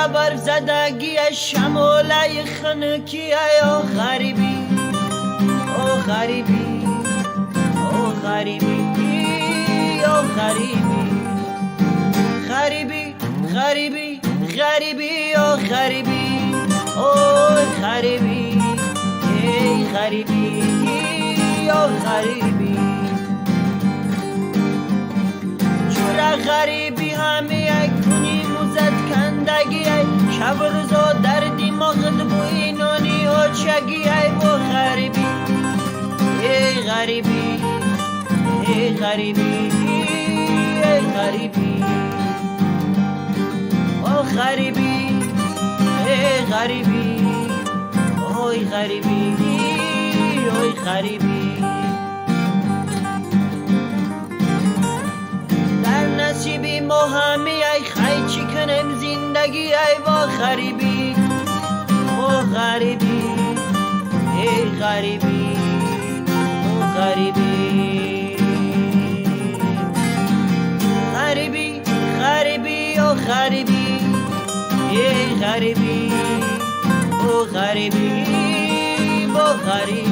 برف زدگی شماله خنکی یا غریبی او غریبی او غریبی او غریبی غریبی غریبی غریبی او غریبی او غریبی ای غریبی او غریبی چرا غریبی همه کنی موزد کندگی شب روزا در دماغت بوی نانی و چگی و غریبی ای غریبی ای غریبی ای غریبی او غریبی ای غریبی اوی غریبی اوی غریبی در نصیبی ما همه ای خی چی کنم زندگی ای با غریبی او غریبی ای غریبی او غریبی غریبی غریبی او غریبی ای غریبی او غریبی او غریبی